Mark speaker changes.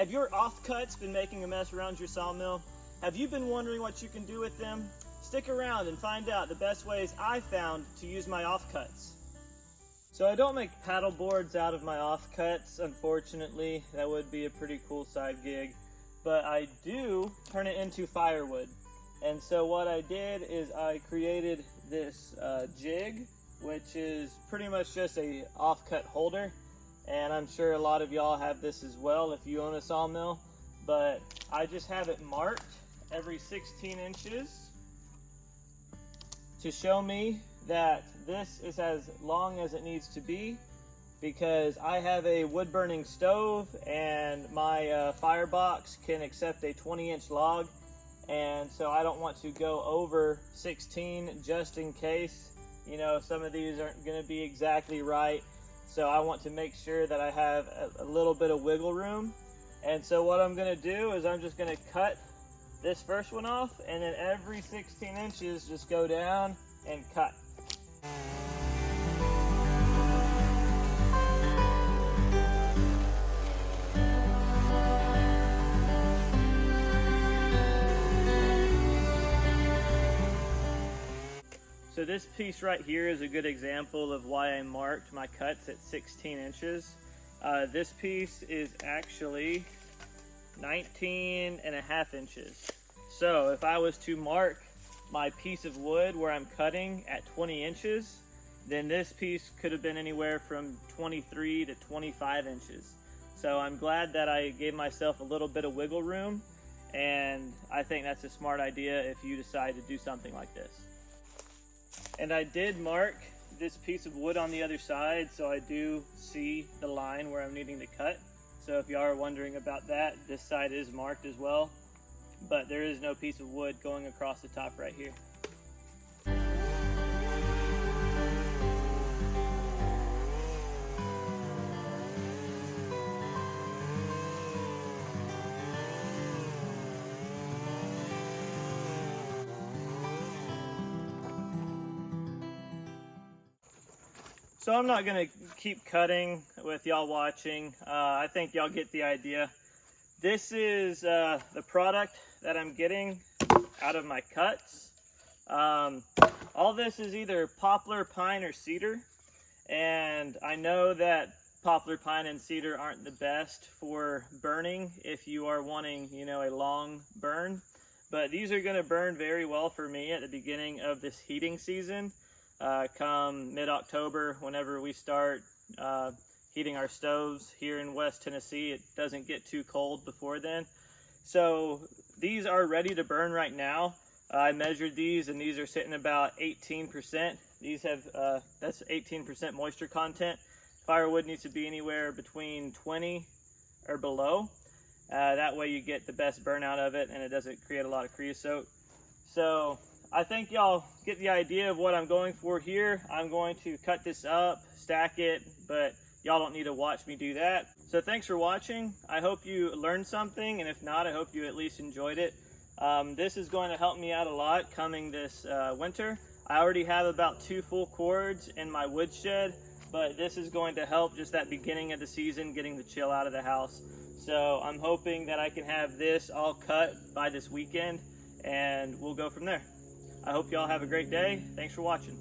Speaker 1: Have your offcuts been making a mess around your sawmill? Have you been wondering what you can do with them? Stick around and find out the best ways I found to use my offcuts. So I don't make paddle boards out of my offcuts, unfortunately. That would be a pretty cool side gig. But I do turn it into firewood. And so what I did is I created this jig, which is pretty much just a offcut holder. And I'm sure a lot of y'all have this as well if you own a sawmill. But I just have it marked every 16 inches to show me that this is as long as it needs to be, because I have a wood burning stove and my firebox can accept a 20-inch log, and so I don't want to go over 16 just in case, you know, some of these aren't going to be exactly right. So I want to make sure that I have a little bit of wiggle room. And so what I'm going to do is I'm just going to cut this first one off, and then every 16 inches just go down and cut. So this piece right here is a good example of why I marked my cuts at 16 inches. This piece is actually 19.5 inches. So if I was to mark my piece of wood where I'm cutting at 20 inches, then this piece could have been anywhere from 23 to 25 inches. So I'm glad that I gave myself a little bit of wiggle room, and I think that's a smart idea if you decide to do something like this. And I did mark this piece of wood on the other side, so I do see the line where I'm needing to cut. So if you are wondering about that, this side is marked as well, but there is no piece of wood going across the top right here. So I'm not going to keep cutting with y'all watching. I think y'all get the idea. This is the product that I'm getting out of my cuts. All this is either poplar, pine, or cedar. And I know that poplar, pine, and cedar aren't the best for burning if you are wanting, you know, a long burn. But these are going to burn very well for me at the beginning of this heating season. Come mid-October, whenever we start heating our stoves here in West Tennessee, it doesn't get too cold before then. So these are ready to burn right now. I measured these, and these are sitting about 18%. These have that's 18% moisture content. Firewood needs to be anywhere between 20 or below. That way you get the best burnout of it, and it doesn't create a lot of creosote. So I think y'all get the idea of what I'm going for here. I'm going to cut this up, stack it, but y'all don't need to watch me do that. So thanks for watching. I hope you learned something, and if not, I hope you at least enjoyed it. This is going to help me out a lot coming this winter. I already have about 2 full cords in my wood shed, but this is going to help just that beginning of the season, getting the chill out of the house. So I'm hoping that I can have this all cut by this weekend, and we'll go from there. I hope y'all have a great day. Thanks for watching.